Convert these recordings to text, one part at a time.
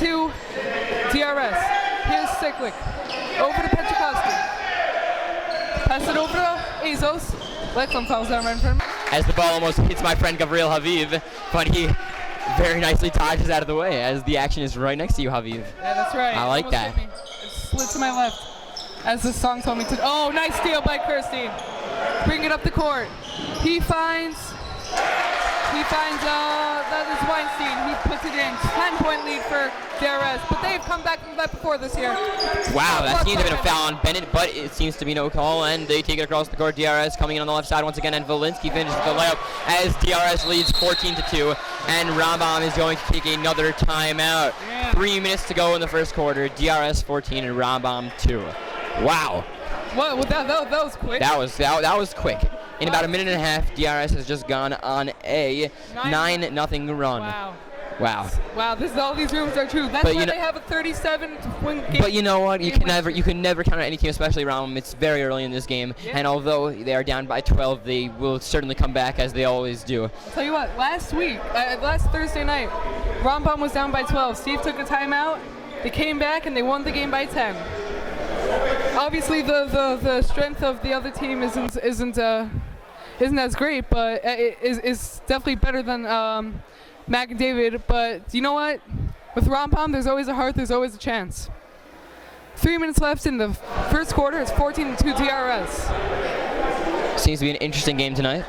to DRS. Here's Cyclic. Over to Petrakowski. Pass it over to Azos. Lexon fouls down right in front of him. As the ball almost hits my friend Gabriel Haviv, but he very nicely dodges out of the way as the action is right next to you, Haviv. Yeah, that's right. I like that. It slid to my left, as the song told me to. Oh, nice steal by Kirstein. Bring it up the court. He finds that is Weinstein. He puts it in. 10-point lead for DRS, but they've come back from that before this year. Wow, that seems to have been a foul on Bennett, but it seems to be no call, and they take it across the court. DRS coming in on the left side once again, and Valinsky finishes the layup as DRS leads 14-2, and Rambam is going to take another timeout. Yeah. 3 minutes to go in the first quarter. DRS 14 and Rambam 2. Wow. What? That was quick. That was quick. In about a minute and a half, DRS has just gone on a 9-0 run. Wow. Wow, all these rumors are true. That's why they have a 37-win game. But you know what? You can never count on any team, especially around them. It's very early in this game, and although they are down by 12, they will certainly come back as they always do. I'll tell you what, last Thursday night, Rambam was down by 12. Steve took a timeout. They came back and they won the game by 10. Obviously, the strength of the other team isn't as great, but it is definitely better than Mac and David. But you know what? With Rambam, there's always a heart. There's always a chance. 3 minutes left in the first quarter. It's 14-2 DRS. Seems to be an interesting game tonight.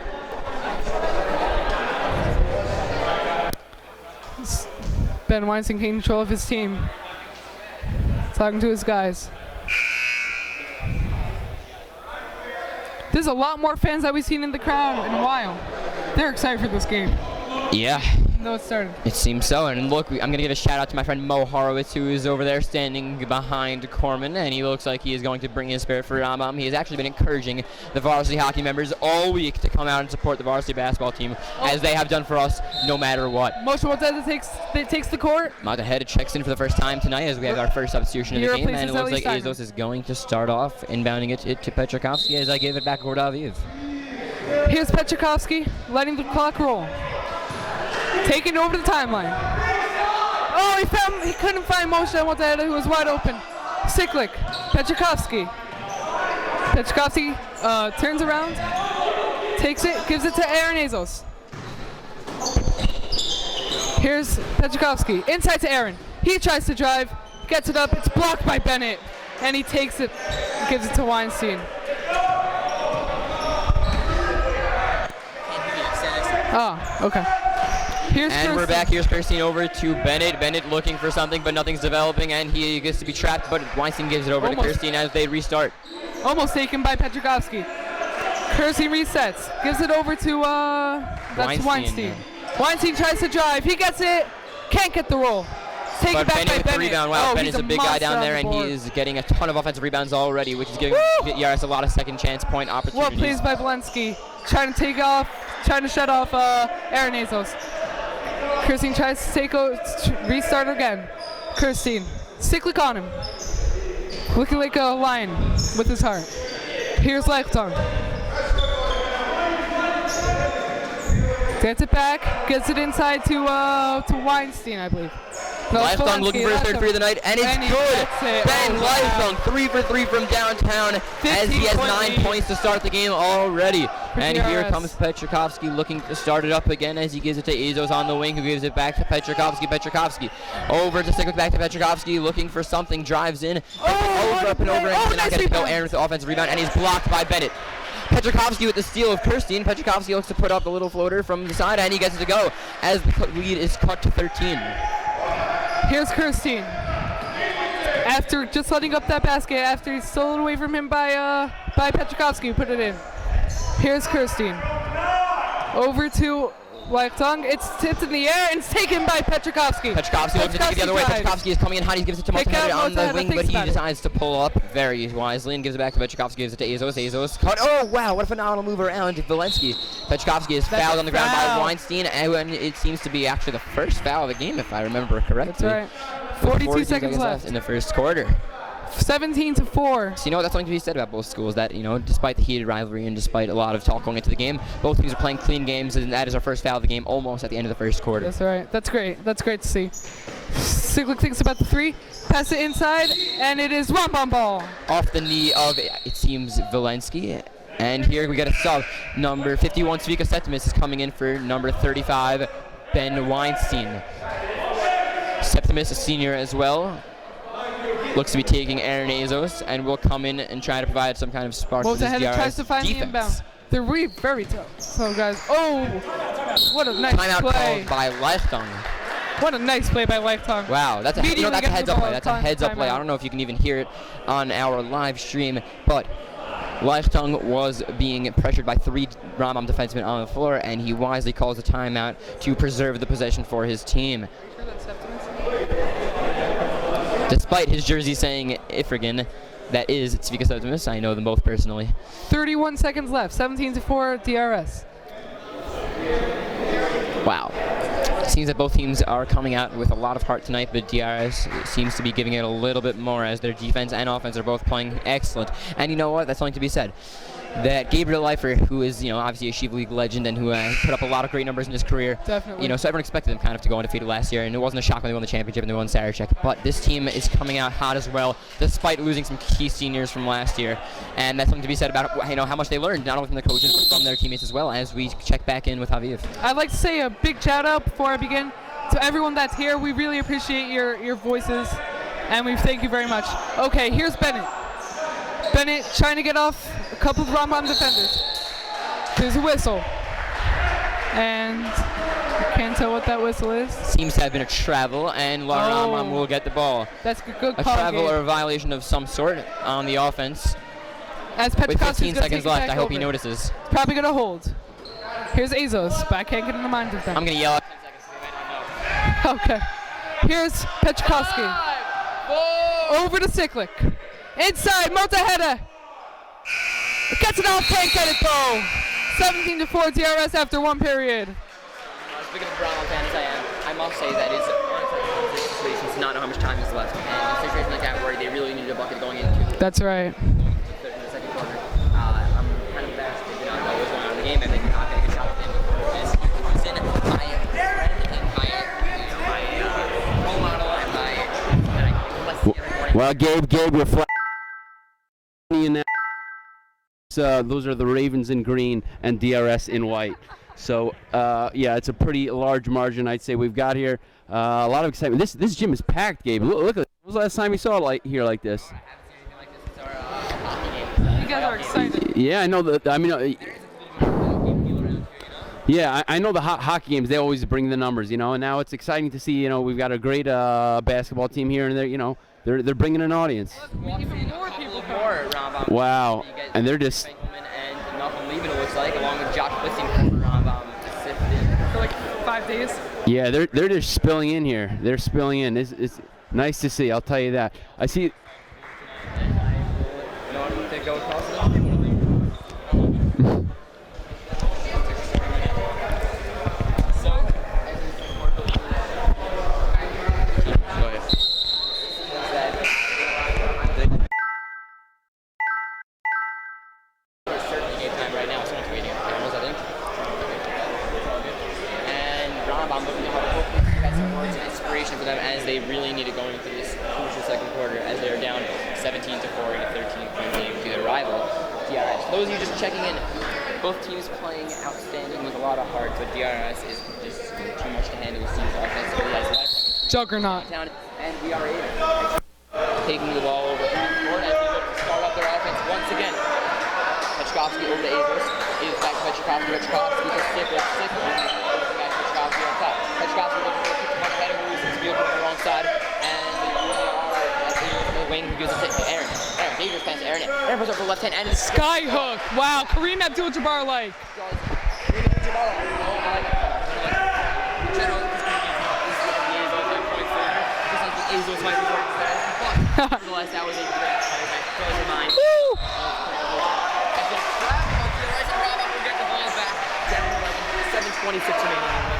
Ben Weinstein taking control of his team. Talking to his guys. There's a lot more fans that we've seen in the crowd in a while. They're excited for this game. Yeah. No, it started. It seems so. And look, I'm going to give a shout out to my friend Mo Horowitz, who is over there standing behind Corman, and he looks like he is going to bring his spirit for Rambam. He has actually been encouraging the varsity hockey members all week to come out and support the varsity basketball team, as they have done for us no matter what. Moshe Montez takes the court. Matahed checks in for the first time tonight as we have our first substitution in the game, and it looks like Azos is going to start off inbounding it to Petrakowski as I give it back over to Aviv. Here's Petrakowski letting the clock roll. Taking over the timeline. Oh, he couldn't find Moshe Montez, who was wide open. Cyclic, Petrakowski. Petrakowski turns around, takes it, gives it to Aaron Azos. Here's Petrakowski, inside to Aaron. He tries to drive, gets it up, it's blocked by Bennett, and he takes it, gives it to Weinstein. Oh, okay. And we're back. Here's Kirstein over to Bennett. Bennett looking for something, but nothing's developing, and he gets to be trapped, but Weinstein gives it over to Kirstein as they restart. Almost taken by Petrakowski. Kirstein resets. Gives it over to that's Weinstein. Weinstein tries to drive. He gets it. Can't get the roll. Taken back by Bennett. Rebound. Wow, Bennett's a big guy down there, and he is getting a ton of offensive rebounds already, which is giving Yaris a lot of second chance point opportunities. Well plays by Valensky. Trying to shut off Aaron Azos. Kirstein tries to restart again. Kirstein, Cyclic on him. Looking like a lion with his heart. Here's Leichton. Gets it back, gets it inside to Weinstein, I believe. No, Leifung looking for his third free of the night, and it's good. Ben Leifung, 3 for 3 from downtown, as he has 9 points to start the game already. And here comes Petrakowski looking to start it up again as he gives it to Azos on the wing, who gives it back to Petrakowski. Petrakowski over to Cyclic, back to Petrakowski, looking for something, drives in, up and over, and cannot get it to go. Aaron with the offensive rebound, and he's blocked by Bennett. Petrakowski with the steal of Kirstein. Petrakowski looks to put up the little floater from the side, and he gets it to go as the lead is cut to 13. Here's Kirstein. After just letting up that basket, after he's stolen away from him by Petrakowski, who put it in. Here's Kirstein. Over to Leichtung. It's tipped in the air and it's taken by Petrakowski. Petrakowski looks to take it the other way. Petrakowski is coming in hot. He gives it to Montez on the wing, but he decides to pull up very wisely and gives it back to Petrakowski. Gives it to Azos. Azos cut. Oh, wow. What a phenomenal move around Valensky. Petrakowski is fouled on the ground by Weinstein, and it seems to be actually the first foul of the game, if I remember correctly. That's right. 42 seconds left in the first quarter. 17-4. So, you know, that's something to be said about both schools, that, you know, despite the heated rivalry and despite a lot of talk going into the game, both teams are playing clean games, and that is our first foul of the game almost at the end of the first quarter. That's right. That's great. That's great to see. Sigler thinks about the three, pass it inside, and it is Rambam ball. Off the knee of, it seems, Valensky. And here we get a sub. Number 51, Svika Septimus, is coming in for number 35, Ben Weinstein. Septimus, a senior as well, looks to be taking Aaron Azos, and will come in and try to provide some kind of spark to this DRS tries to find defense. the inbound. They're really very tough. So, guys, oh, what a nice Timeout play. called by Leichtung. What a nice play by Leichtung. Wow, that's a heads-up play. That's a heads-up play. I don't know if you can even hear it on our live stream, but Leichtung was being pressured by 3 Rambam defensemen on the floor, and he wisely calls a timeout to preserve the possession for his team. Despite his jersey saying Ifrigan, that is Svika Septimus. I know them both personally. 31 seconds left. 17-4 DRS. Wow. Seems that both teams are coming out with a lot of heart tonight, but DRS seems to be giving it a little bit more, as their defense and offense are both playing excellent. And you know what? That's something to be said. That Gabriel Leifer, who is, you know, obviously a Shiva League legend and who put up a lot of great numbers in his career. Definitely. You know, so everyone expected them kind of to go undefeated last year, and it wasn't a shock when they won the championship and they won Sarachek. But this team is coming out hot as well, despite losing some key seniors from last year. And that's something to be said about, you know, how much they learned, not only from the coaches, but from their teammates as well, as we check back in with Aviv. I'd like to say a big shout out before I begin to everyone that's here. We really appreciate your voices, and we thank you very much. Okay, here's Bennett. Bennett trying to get off a couple of Rambam defenders. There's a whistle. And I can't tell what that whistle is. Seems to have been a travel, and Rambam will get the ball. That's a good call. A travel or a violation of some sort on the offense. As with 15 seconds left, I hope he notices. Probably going to hold. Here's Azos, but I can't get in the mind of them. I'm going to yell at 10 seconds so they might not know. Okay. Here's Petrikowski. Over to Siklik. Inside, Motaheda. Gets it off, can't get it though. 17-4 DRS after 1 period. As big of a Brown fan as I am, I must say that it's unexpected situations to not know how much time is left. And in a situation like that where they really need a bucket going into. That's right. The second quarter. I'm kind of embarrassed to not know what's going on in the game, and they're not getting a good shot at the end of the quarter. As he was in my friend and my role model and let's see every morning. Well, Gabe, you're flat in that. Those are the Ravens in green and DRS in white. So, yeah, it's a pretty large margin, I'd say, we've got here. A lot of excitement. This gym is packed, Gabe. Look at it. When was the last time you saw it here like this? I haven't seen anything like this since our hockey game. You guys are excited. Yeah, I know that. I mean, yeah, I know the hockey games. They always bring the numbers, you know. And now it's exciting to see. You know, we've got a great basketball team here, and they're, you know, they're bringing an audience. Even more people come. Wow, and they're just. And Malcolm Levin, it looks like, along with Josh Bissing For like 5 days. Yeah, they're just spilling in here. They're spilling in. It's nice to see. I'll tell you that. I see. For them, as they really need it going into this crucial second quarter, as they're down 17-4 in a 13-point game to their rival, DRS. For those of you just checking in, both teams playing outstanding with a lot of heart, but DRS is just too much to handle. It seems offensively as well. Juggernaut. And we are taking the ball over half court as they look to start up their offense once again. Petrikowski over to Azos. Azos back to Petrikowski. Petrikowski to Siklik. Back to Petrikowski on top. Petrikowski looking for a much better moves. Field on the wrong side, and they really are. The wing gives it to Aaron. Aaron, dangerous pass to Aaron. Aaron puts up the left hand and sky hook. Wow, Kareem Abdul-Jabbar like. Nevertheless, that was a great mind. Woo! Get the ball back. 7:26 remaining.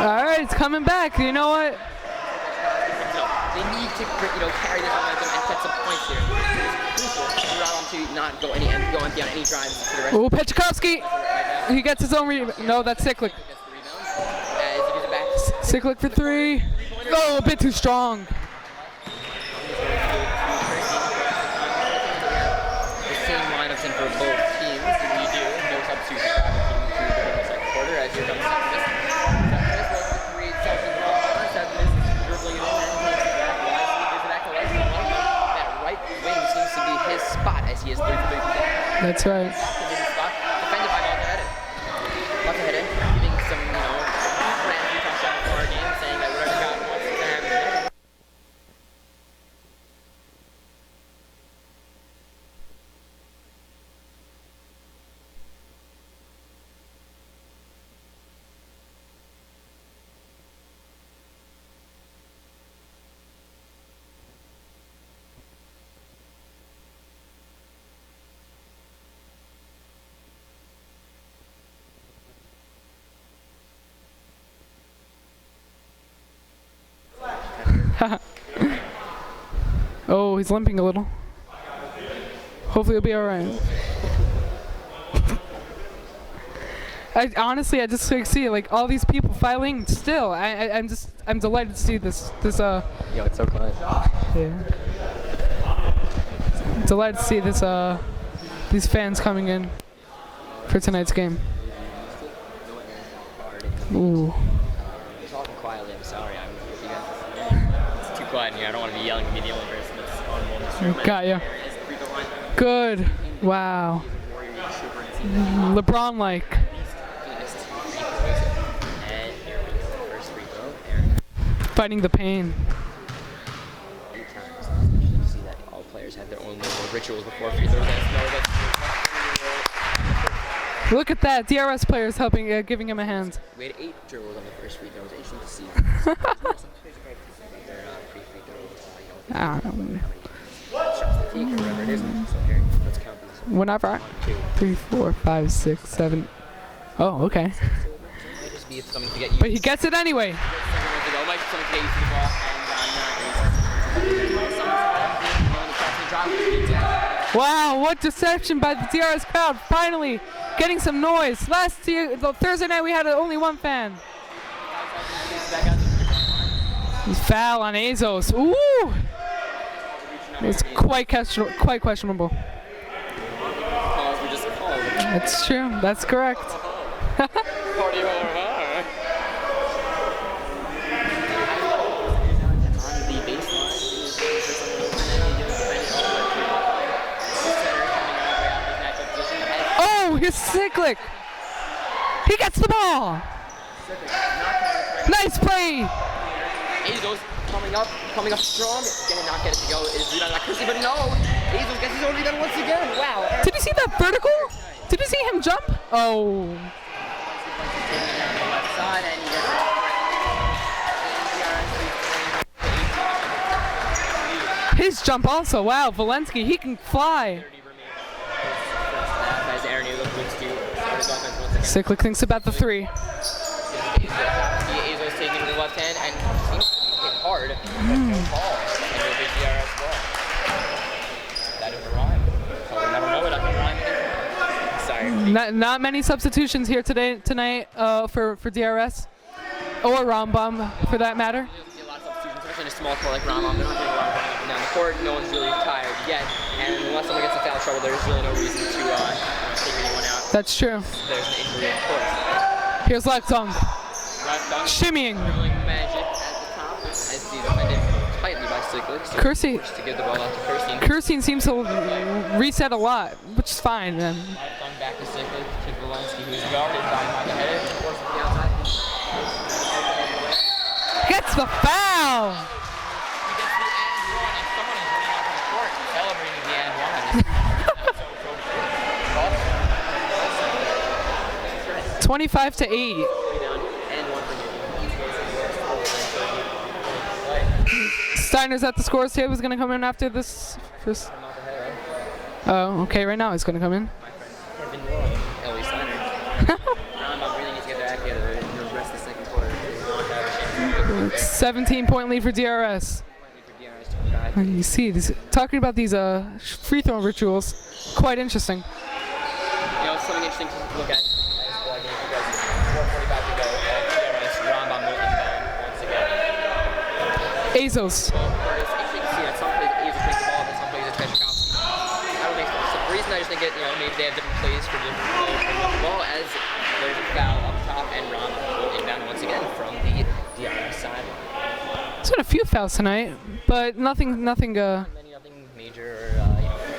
All right, it's coming back. You know what? They need to, carry this momentum and set some points here. It's crucial for Rom to not go empty on any drives for the rest. Oh, Petrikovsky! He gets his own rebound. No, that's Cyclic. Cyclic for 3. Oh, a bit too strong. The same lineups in for both teams. You do. No substitution for either team to the second quarter as here comes Septimus. Septimus was to create something wrong. Septimus dribbling it in and takes it back. Wisely gives it back to Leslie. That right wing seems to be his spot as he has 3 for 3. That's right. Defended by Montahedin. Montahedin giving some, random touchdown for our game, saying that whatever God wants to happen. Oh, he's limping a little. Hopefully he'll be all right. Honestly, I just see like all these people filing still. I'm delighted to see this. Yo, it's so quiet. Yeah. Delighted to see this. These fans coming in for tonight's game. Ooh. Talking quietly. I'm sorry. It's too quiet in here. I don't want to be yelling and be the only person that's audible in this room. Got ya. Good. Wow. LeBron-like. Fighting the pain. 8 times. You see that all players have their own little rituals before free throws. Look at that. DRS players helping, giving him a hand. We had 8 dribbles on the first free throws. It's to see. Whatever it is. So here, let's count these. Whenever. 1, 2, 3, 4, 5, 6, 7. Oh, okay. Might just be something to get you. But he gets it anyway. Wow, what deception by the DRS crowd. Finally getting some noise. Thursday night we had only one fan. Foul on Azos. Ooh! It's quite questionable. That's true. That's correct. Oh, here's Cyclic. He gets the ball. Nice play. Azos coming up strong. Gonna not get it to go. It is rebound by Chrissy, but no. Azos gets his own rebound once again. Wow. Did you see that vertical? Did you see him jump? Oh. His jump also. Wow, Valensky, he can fly. Cyclic thinks about the 3. Azos taking the left hand and seems to be hit hard. That is a rhyme. So we'll never know it. I can rhyme again. Sorry. Not many substitutions here tonight for DRS or Rambam for that matter. You'll see a lot of substitutions, especially in a small court like Rambam. They're not getting a lot of running up and down the court. No one's really tired yet, and unless someone gets in foul trouble, there's really no reason to take anyone out. That's true. There's an injury, of course. Here's left dunk. Shimmying. Dribbling magic at the top as he's defended tightly by Cyclic. So Kersey. To give the ball out to Kirstein. Kirstein seems to reset a lot, which is fine then. Left dunk back to Cyclic to Valensky, who's guarded by Montahedin. Forces the outside. Gets the foul. He gets the and one, and someone is running out to the court celebrating the and one. 25-8. Steiner's at the scores table. Is going to come in after this. First. Oh, okay. Right now he's going to come in. 17-point lead for DRS. You see, talking about these free throw rituals, quite interesting. You know, it's something interesting to look at. 4:45 to go. Rambam will inbound once again. Azos. Some plays Azos takes the ball, but some plays it's Petchkovsky. I don't think so. So the reason I just think it, maybe they have different plays for different players for the ball, as there's a foul up top, and Rambam will inbound once again from the DRS side. There's been a few fouls tonight, but nothing Nothing major, or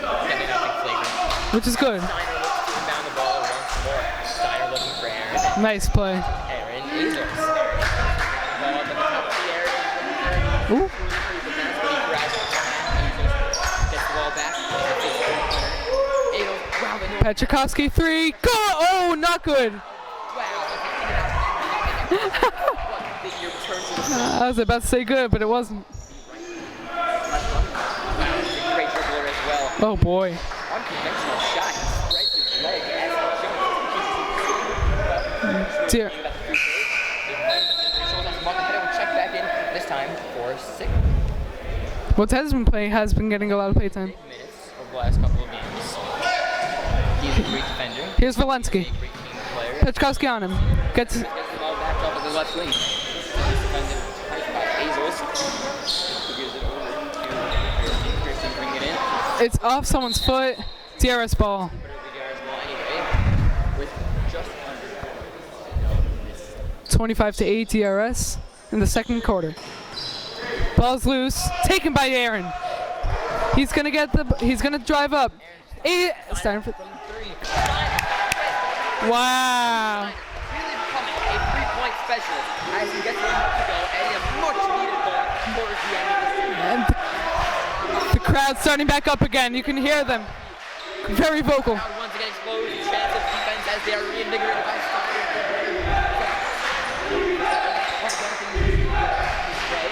definitely nothing flagrant. which is good. Steiner looks to inbound the ball once more. Steiner looking for Aaron. Nice play. Aaron Azos. Ball up at the top of the air. Ooh. Gets the ball back. Petchkovsky 3. Go! Oh, not good. I was about to say good, but it wasn't. Great dribbler as well. Oh boy. Unconventional shot. Spreads his leg as he Dear. Check back in this time for 6 What has been getting a lot of playtime. minutes of the last couple of games. He's a great defender. Here's Valensky. Great team player. Petchkovsky on him. Gets. Gets the ball back up at the left wing. Defended by Azos. Gives it over to Christian, bring it in. It's off someone's foot. DRS ball. But it'll be DRS ball anyway. With just under 25-8 DRS in the second quarter. Ball's loose. Taken by Aaron. He's gonna drive up. Steiner for. Wow. really becoming a three-point specialist as he gets one to go and a much-needed ball towards the end of the season. And the crowd's starting back up again. You can hear them. Very vocal. Crowd once again explodes. Chance of defense as they are reinvigorated by Steiner.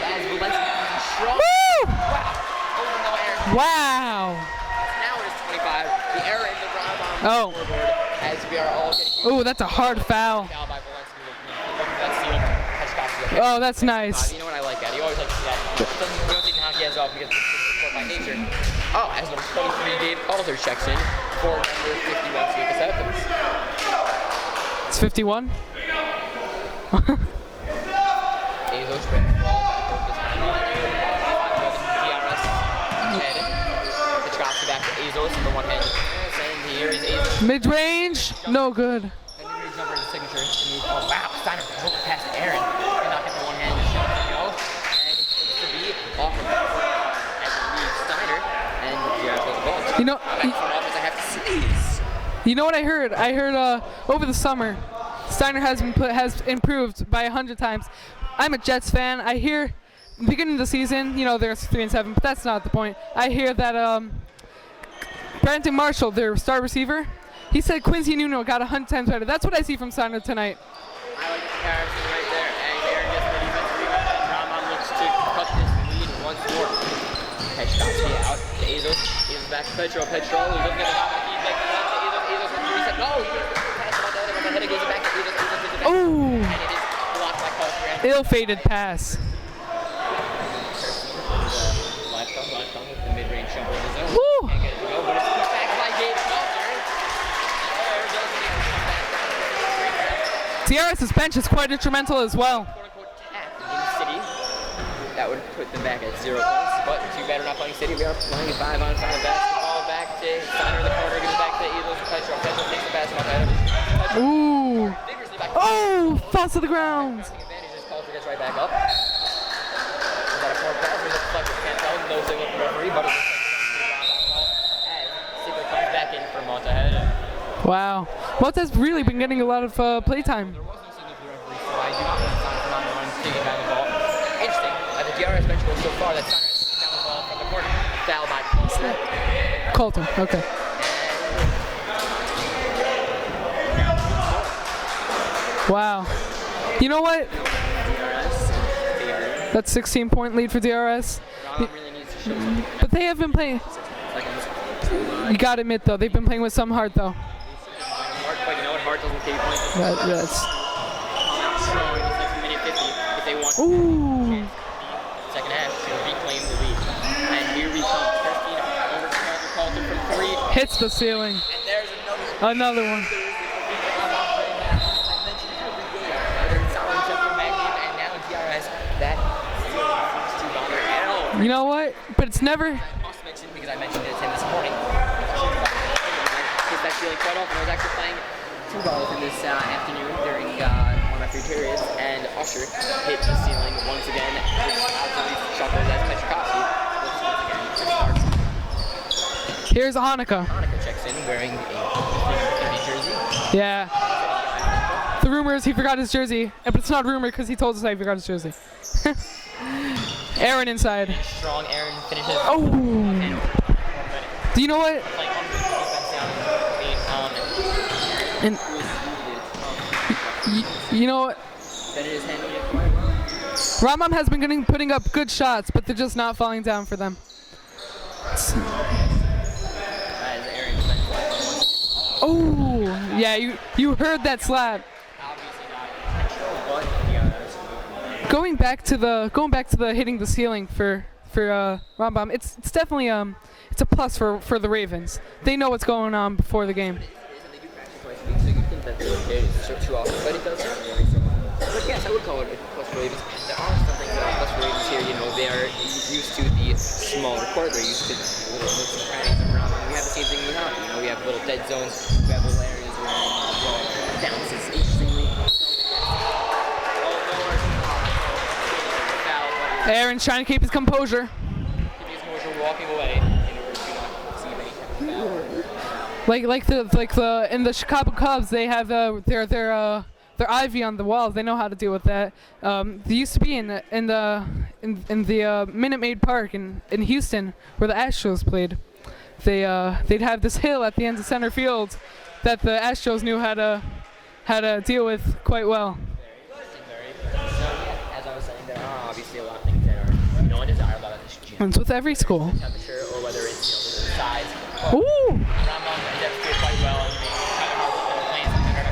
As Valensky is strong. Woo! Wow. Wow. Now it is 25. The error in the Rambam Oh. scoreboard as we are all getting Oh, that's a hard foul. foul by Valensky. That's Petchkovsky. Oh, that's nice. You know what I like that? You always like to see that. You don't take hockey as off because it's sport by nature. Oh, as number 23, Dave Calder checks in for number 51, Lucas Evans. It's 51. Azos brings the ball back over this time. DRS ahead. Petchkovsky back to Azos in the one-hand. And here is Azos. Mid-range, no good. And then his number in the signature. Oh, wow, Steiner broke past Aaron. And not get the one-handed shot to go. And it's to be off of as it leaves Steiner. And DRS goes the ball. You know, I have to sneeze. you know what I heard? I heard over the summer, Steiner has improved by 100 times. I'm a Jets fan. I hear, beginning of the season, they're 3-7, but that's not the point. I hear that Brandon Marshall, their star receiver, he said Quincy Nuno got 100 times better. That's what I see from Steiner tonight. I like the comparison right there. And Aaron gets the defensive rebound. And Rambam looks to cut this lead once more. Petchkovsky out to Azos. Azos back to Petro. Petro looking at the top of the feed. Back to Azos. Azos from 3 seconds. No, he gets the pass about the other. The header goes back to Azos. Azos gets it back. Oh, And it is blocked by Calder. ill-fated pass. Live come with the mid-range jumper in the zone. Woo. Can't get it to go, but it's put back by Dave Calder. DRS's bench is quite instrumental as well. Quote-unquote tap in City. That would put them back at 0 points, but too bad we're not playing City. We are playing 5-on-5 basketball. Back to Steiner in the corner, gives it back to Azos and Petro. Petro takes the basketball ahead. Ooh. Vigorously back. Oh, falls to the ground. Pressing advantage as Calder gets right back up. Is that a foul? There's a deflector. Can't tell. No signal from the referee, but it looks like as Sicker comes back in for Montahead. Wow. Montez really been getting a lot of playtime. There was no signal from the referee, so I do not want to sign from on taking down the ball. Interesting. At the DRS bench goes so far that Steiner has taken down the ball from the corner. Foul by Calder. Colton, okay. Wow. You know what? That's 16-point lead for DRS. Really needs to show something. But they have been playing. You gotta admit though, they've been playing with some heart though. Hart, but you know what? Hart doesn't take points. That's. Showing it's like minute 50 if they want Ooh. second half to reclaim the lead. Hits the ceiling. And there's Another one. You know what? But it's never. I also mentioned, because I mentioned it to him this morning, hit that ceiling quite often. I was actually playing 2 balls in this afternoon during one of my free periods, and Usher hit the ceiling once again, which absolutely shuffles as Petrikowski looks once again to start. Here's Hanukkah. Hanukkah checks in wearing a jersey. Yeah. The rumor is he forgot his jersey, but it's not rumor because he told us that he forgot his jersey. Aaron inside. Strong Aaron finishes. Oh! Do you know what? And you know what? Rambam has been putting up good shots, but they're just not falling down for them. Oh, yeah, you heard that slap. Going back to the hitting the ceiling for Rambam, it's definitely it's a plus for the Ravens. They know what's going on before the game. But yes, I would call it a plus for Ravens. There are some things that are plus for Ravens here. You know, they are used to the smaller court. They're used to little nooks and crannies around. We have the same thing in hockey. You know, we have little dead zones. We have little areas where bounces interestingly. Aaron's trying to keep his composure. Keep his composure, walking away in order to not see any foul. Like the in the Chicago Cubs, they have their ivy on the walls. They know how to deal with that. They used to be in the Minute Maid Park in Houston, where the Astros played. They'd have this hill at the end of center field that the Astros knew how to deal with quite well. As I was saying, there are obviously a lot of things that are undesirable about this gym. It's with every school. Temperature, or whether it's the size. Ooh! Rambam adapted quite well. Playing something that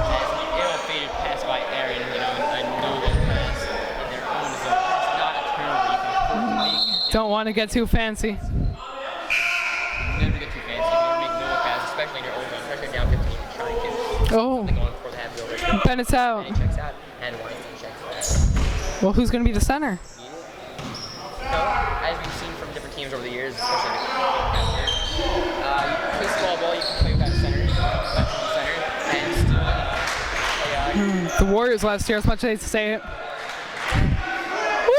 as an ill-fated pass by Aaron, and no pass in their own zone. It's not a turnover. You can Don't want to get too fancy. never get too fancy. You can make no pass, especially in your own zone. Especially down 15, trying to Oh. going for the half over. Bennett's out. And he checks out, and Weinstein checks out. Well, who's going to be the center? As we've seen from different teams over the years, especially you play small ball, you can play without a center, and still The Warriors last year, as much as I hate to say it. Woo!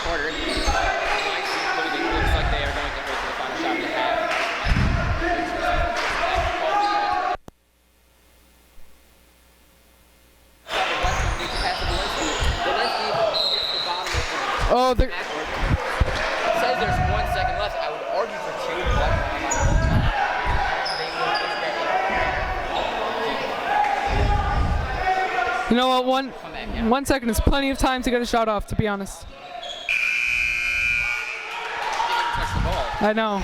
quarter. Looks like they are going to go to the final shot of the half. Oh, they're. It says there's 1 second left. I would argue for 2, but You know what? 1 second is plenty of time to get a shot off, to be honest. touch the ball. I know.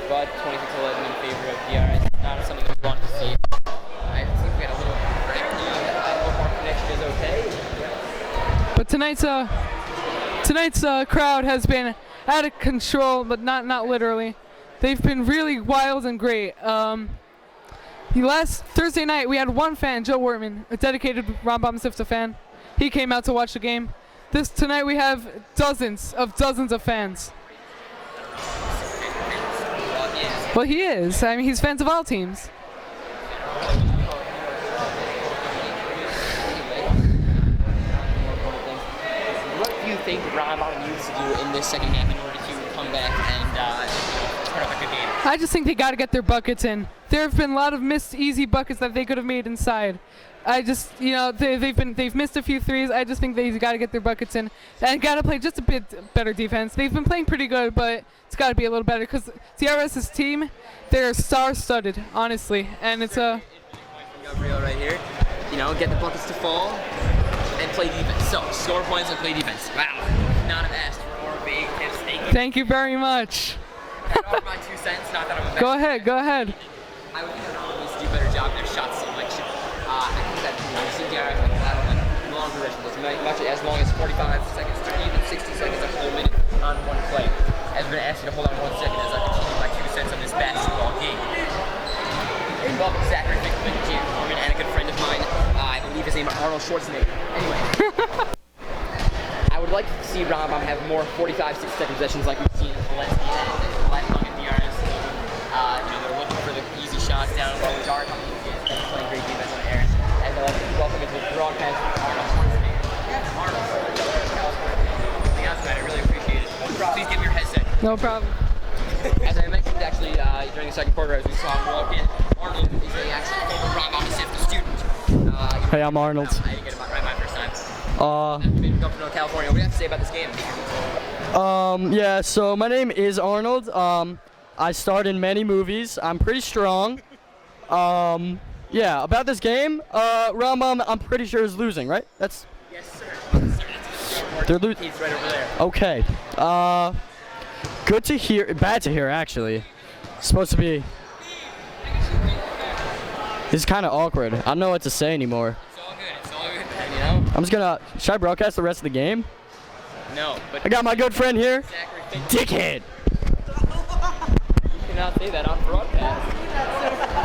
But 26-11 in favor of DRS. Not something we want to see. I think we had a little more connection is okay. But tonight's crowd has been out of control, but not literally. They've been really wild and great. The last Thursday night we had one fan, Joe Wortman, a dedicated Rambam Sifta fan. He came out to watch the game. Tonight we have dozens of fans. Well, he is. I mean, he's fans of all teams. What do you think Rambam needs to do in this second half in order to come back and turn up a good game? I just think they got to get their buckets in. There have been a lot of missed easy buckets that they could have made inside. I just, they've missed a few threes. I just think they've got to get their buckets in and got to play just a bit better defense. They've been playing pretty good, but it's got to be a little better because DRS's team, they're star-studded, honestly, and it's a. Gabriel right here. get the buckets to fall and play defense. So, score points and play defense. Wow. Not have asked for more big tips. Thank you very much. I offer my 2 cents, not that I'm a Go ahead. I would think that Ronald needs to do a better job in their shot selection. I think that we've seen Garrett long durations, much as long as 45 seconds to even 60 seconds, a whole minute on one play. As we're going to ask you to hold on 1 second as I continue my 2 cents on this basketball game. Involving Zachary Fickman, Jan Norman, and a good friend of mine. I believe his name is Arnold Schwarzenegger. Anyway. I would like to see Rambam have more 45, 60-second possessions like we've seen in Valencia and lifelong at DRS. They're looking for the easy shots down low. Which are coming in, playing great defense on Aaron. And I'd like to welcome into the broadcast Arnold Schwarzenegger. Arnold, from the outside, I really appreciate it. Please give me your headset. No problem. As I mentioned, actually, during the second quarter, as we saw him walk in, Arnold is actually a former Rambam student. Hey, I'm Arnold. I didn't get it right my first time. I've been from California. What do you have to say about this game? Yeah, so my name is Arnold. I starred in many movies. I'm pretty strong. Yeah, about this game, Rambam, I'm pretty sure is losing, right? Yes, sir. They're losing. He's right over there. Okay. Good to hear. Bad to hear, actually. It's supposed to be. This is kind of awkward. I don't know what to say anymore. It's all good, I'm just gonna. Should I broadcast the rest of the game? No, but I got my good friend here. Dickhead. You cannot say that on broadcast.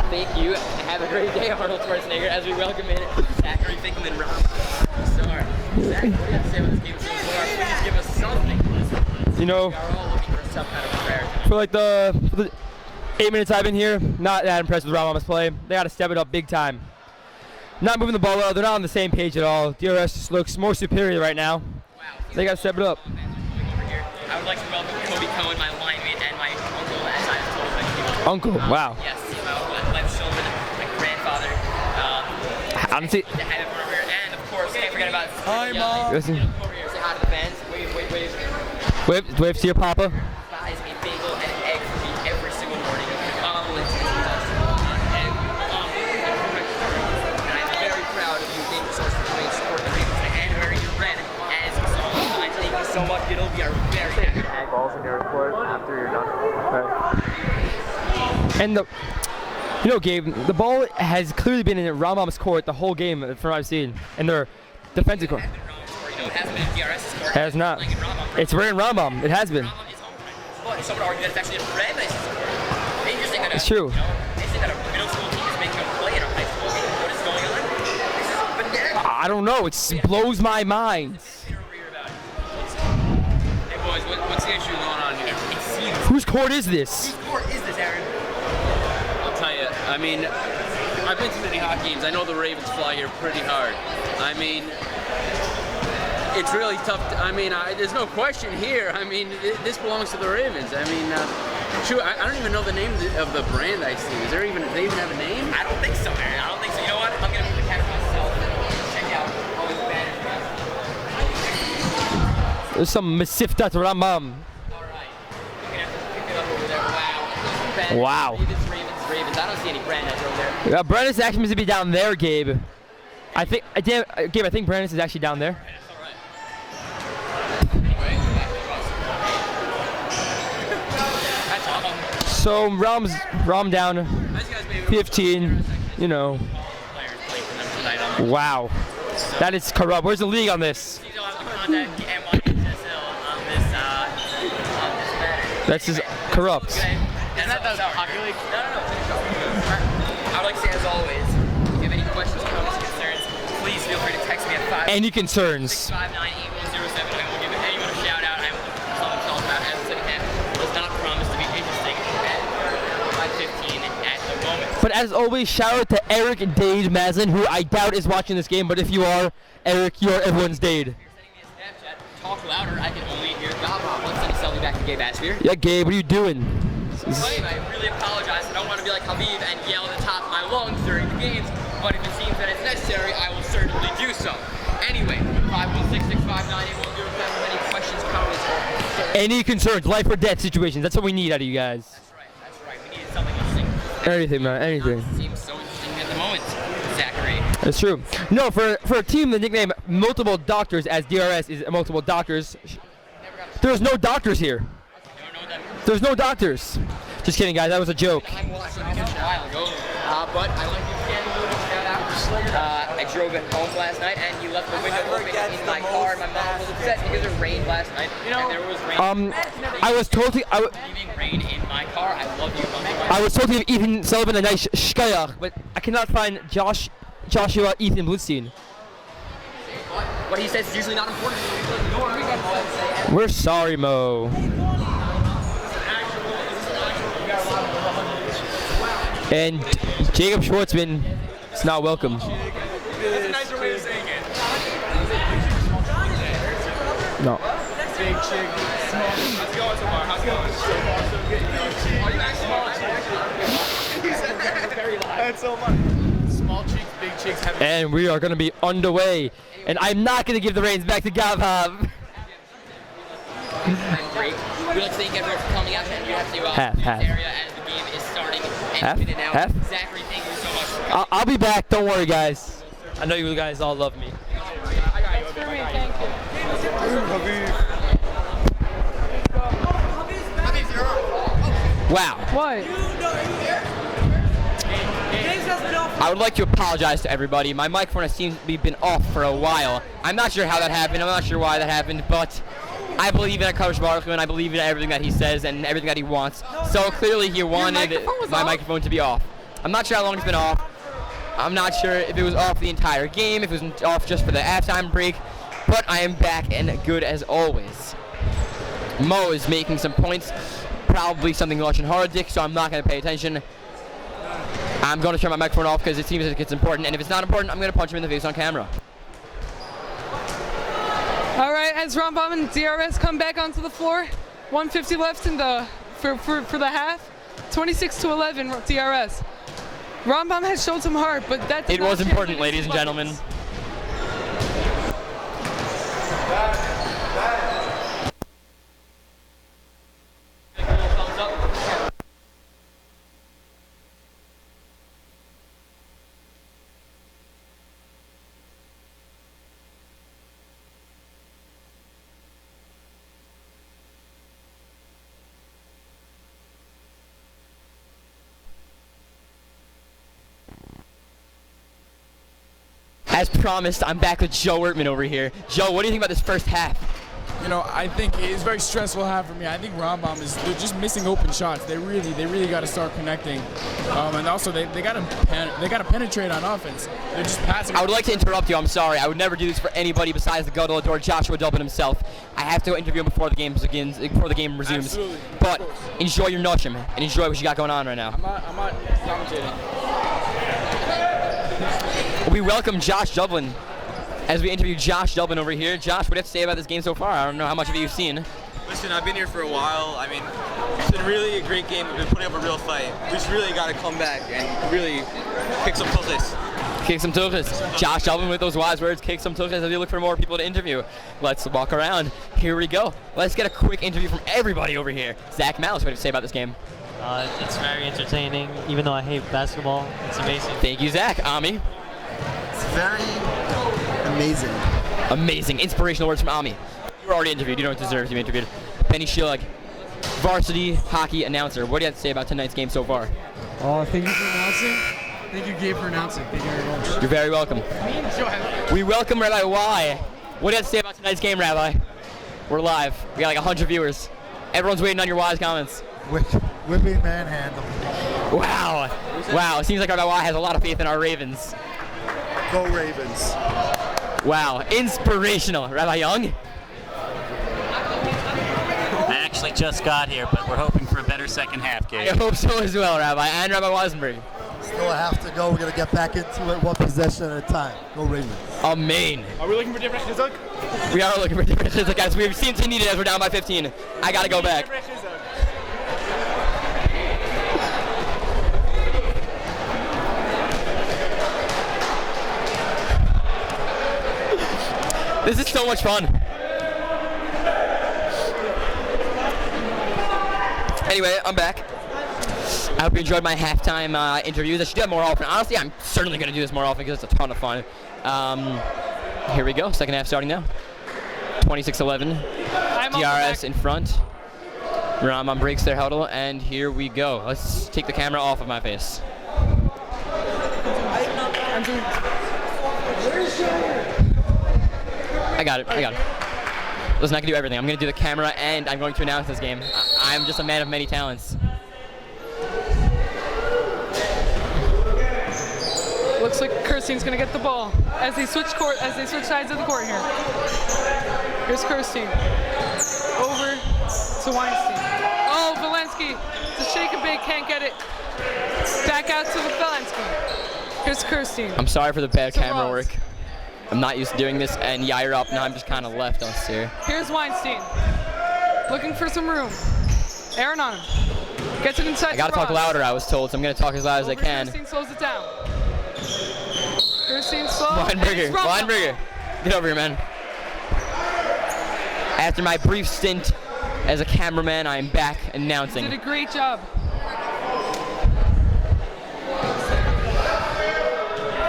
Thank you. Have a great day, Arnold Schwarzenegger, as we welcome in Zachary Fickman Rambam. Sorry. Zach, what do you have to say about this game so far? Please give us something. You know, We are all looking for some kind of prayer. for like the 8 minutes I've been here, not that impressed with Rambam's play. They got to step it up big time. Not moving the ball well. They're not on the same page at all. DRS just looks more superior right now. Wow. They got to step it up. I would like to welcome Kobe Cohen, my line mate, and my uncle, as I have told many people. Uncle, wow. Yes, my children, my grandfather. Honestly, The head of over here, and of course, can't forget about. Hi, Mom. Listen. Over here, say hi to the fans. Wave. wave to your papa. Buys a bagel and egg for me every single morning. Omelets is us. Egg, omelet, and I'm very proud of you, thank you so much for playing sport and things and wearing your red as you saw online. Thank you so much, Gittle. We are very happy to have balls in your report after you're done. And Gabe, the ball has clearly been in Rambam's court the whole game from what I've seen. And their defensive court. It hasn't been DRS's court. Has not. It's rare in Rambam. It has been. Some would argue that it's actually a red basis court. They just think that It's true. They think that a middle school team is making a play in a high school game. What is going on? This is bananas. I don't know. It blows my mind. Hey boys, what's the issue going on here? It seems. Whose court is this? Whose court is this, Aaron? I'll tell you, I mean, I've been to many hockey games. I know the Ravens fly here pretty hard. I mean, it's really tough. There's no question here. I mean, this belongs to the Ravens. I mean, shoot, I don't even know the name of the brand I see. Do they even have a name? I don't think so, Aaron. I don't think so. You know what? I'm going to move the camera myself and check out all these banners. There's some Masifta to Rambam. All right. You're going to have to pick it up over there. Wow. Banners, Wow. Ravens. I don't see any brand ads over there. Yeah, Brandis actually needs to be down there, Gabe. I think Brandis is actually down there. So Ram down 15, Wow. That is corrupt. Where's the league on this? That's just corrupt. Isn't that the hockey league? No. I would like to say, as always, if you have any questions, comments, concerns, please feel free to text me at 5. Any concerns? 659-8107. I will give anyone a shout out. I will tell themselves about it. As the second half does not promise to be interesting at 5:15 at the moment. But as always, shout out to Eric and Dade Maslin, who I doubt is watching this game. But if you are, Eric, you are everyone's Dade. If you're sending me a Snapchat, talk louder. I can only hear God. Let's send me back to Gabe Ashbeer. Yeah, Gabe, what are you doing? I really apologize. I don't want to be like Habib and yell at the top of my lungs during the games, but if it seems that it's necessary, I will certainly do so. Anyway, 516-659-8107. Any questions, comments, or concerns? Any concerns, life or death situations. That's what we need out of you guys. That's right. We needed something interesting. Anything, man, anything. Seems so interesting at the moment, Zachary. That's true. No, for a team, the nickname Multiple Doctors as DRS is Multiple Doctors. There's no doctors here. There's no doctors. Just kidding, guys. That was a joke. I'm watching this a while ago, but I like your stand a little bit shout out. I drove it home last night, and you left the window open in my car. My mom was upset because it rained last night, and there was rain. I was told to. Leaving rain in my car. I love you. I was told to give Ethan Sullivan a nice shkayach, but I cannot find Joshua Ethan Blutstein. What he says is usually not important. We're sorry, Mo. And Jacob Schwartzman is not welcome. That's a nicer way of saying it. No. Big chick, small. How's it going so far? How's it going? So far, so good. Are you actually small chick? He said that very loud. That's so much. Small cheeks, big chicks have. And we are going to be underway. And I'm not going to give the reins back to Gavhav. Great. We'd like to thank everyone for coming out, and you have to half. area as the game is starting. Half? Half? Zachary, thank you so much for coming. I'll be back. Don't worry, guys. I know you guys all love me. That's for me, thank you. Wow. What? I would like to apologize to everybody. My microphone has seemed to be been off for a while. I'm not sure how that happened. I'm not sure why that happened, but I believe in Coach Barkley, and I believe in everything that he says and everything that he wants. So clearly he wanted my microphone to be off. I'm not sure how long it's been off. I'm not sure if it was off the entire game, if it was off just for the halftime break, but I am back and good as always. Mo is making some points, probably something Russian hard dick, so I'm not going to pay attention. I'm going to turn my microphone off because it seems like it's important, and if it's not important, I'm going to punch him in the face on camera. All right, as Rambam and DRS come back onto the floor, 150 left in the for the half, 26-11 DRS. Rambam has showed some heart, but that it was important, ladies and gentlemen. As promised, I'm back with Joe Wertman over here. Joe, what do you think about this first half? You know, I think it's very stressful half for me. I think Rambam they're just missing open shots. They really got to start connecting, and also they got to penetrate on offense. They're just passing. I would like to interrupt you. I'm sorry. I would never do this for anybody besides the God Adore Joshua Dublin himself. I have to interview him before the game begins, before the game resumes. Absolutely. But enjoy your noshim and enjoy what you got going on right now. I'm not commentating. We welcome Josh Dublin as we interview Josh Dublin over here. Josh, what do you have to say about this game so far? I don't know how much of it you've seen. Listen, I've been here for a while. I mean, it's been really a great game. We've been putting up a real fight. We just really got to come back and really kick some tuchus. Kick some tuchus. Josh Dublin with those wise words, kick some tuchus as we look for more people to interview. Let's walk around. Here we go. Let's get a quick interview from everybody over here. Zach Malice, what do you have to say about this game? It's very entertaining. Even though I hate basketball, it's amazing. Thank you, Zach. Ami? It's very amazing. Amazing. Inspirational words from Ami. You were already interviewed. You don't deserve to be interviewed. Benny Schillig, varsity hockey announcer. What do you have to say about tonight's game so far? Thank you for announcing. Thank you, Gabe, for announcing. Thank you very much. You're very welcome. We welcome Rabbi Y. What do you have to say about tonight's game, Rabbi? We're live. We got like 100 viewers. Everyone's waiting on your wise comments. We're being manhandled. Wow. Wow. It seems like Rabbi Y has a lot of faith in our Ravens. Go Ravens. Wow. Inspirational. Rabbi Young? I actually just got here, but we're hoping for a better second half, Gabe. I hope so as well, Rabbi. And Rabbi Weisenberg. Still have to go. We're going to get back into it one possession at a time. Go Ravens. Amen. Are we looking for different chizuk? We are looking for different chizuk, guys. We've seen to need it as we're down by 15. I got to go back. This is so much fun. Anyway, I'm back. I hope you enjoyed my halftime interviews. I should do that more often. Honestly, I'm certainly going to do this more often because it's a ton of fun. Here we go. Second half starting now. 26-11. DRS in front. Rambam breaks their huddle, and here we go. Let's take the camera off of my face. I got it. Listen, I can do everything. I'm going to do the camera, and I'm going to announce this game. I'm just a man of many talents. Looks like Kirstein's going to get the ball as they switch sides of the court here. Here's Kirstein. Over to Weinstein. Oh, Valensky. It's a shake and bake, can't get it. Back out to the Valensky. Here's Kirstein. I'm sorry for the bad camera work. I'm not used to doing this, and yeah, you're up. Now I'm just kind of left us here. Here's Weinstein. Looking for some room. Aaron on him. Gets it inside. I gotta talk louder, I was told, so I'm gonna talk as loud as I can. Kirstein slows it down. Kirstein slow. Weinberger. Get over here, man. After my brief stint as a cameraman, I am back announcing. You did a great job.